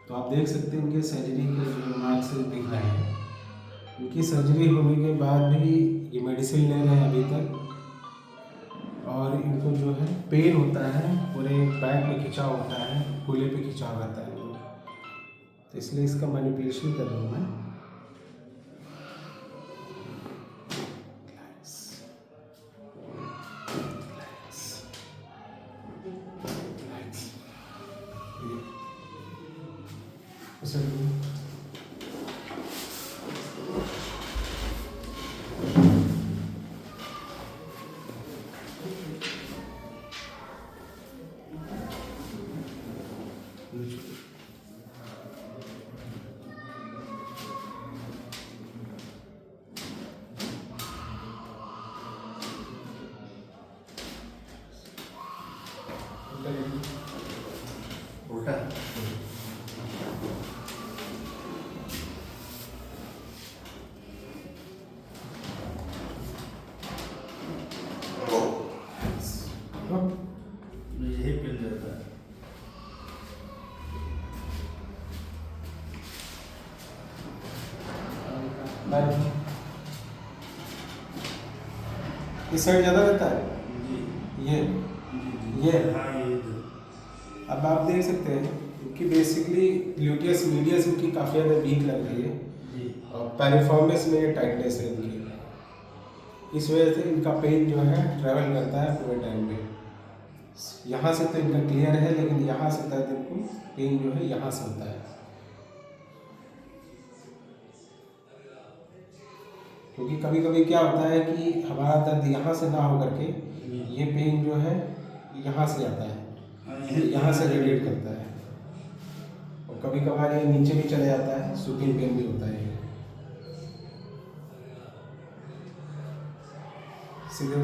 तो आप देख सकते हैं इनके सर्जरी के जो मार्क्स दिख रहे हैं। इनकी सर्जरी होने के बाद भी ये मेडिसिन ले रहे हैं अभी तक, और इनको जो है पेन होता है, पूरे बैक में खिंचाव होता है, कूल्हे पे खिंचाव रहता है इनको। तो इसलिए इसका मैनिपुलेशन कर रहा हूँ मैं। उल्टा यही पिल जाता है। इस साइड ज़्यादा रहता है जी ये जी ये हाँ ये अब आप देख सकते हैं इनकी बेसिकली ग्लूटियस मीडियस इनकी काफ़ी ज़्यादा वीक लग रही है, जी और पेरिफॉर्मिस में ये टाइटनेस है इनकी। इस वजह से इनका पेन जो है ट्रैवल करता है पूरे टाइम में। यहाँ से तो इनका क्लियर है, लेकिन यहाँ से दर्द इनको पेन जो है यहाँ से होता है, क्योंकि कभी कभी क्या होता है कि हमारा दर्द यहाँ से ना हो करके ये पेन जो है यहाँ से आता है, यहाँ से रेडिएट करता है, और कभी कभार ये नीचे भी चले जाता है, सूपिंग पेन भी होता है। सीधे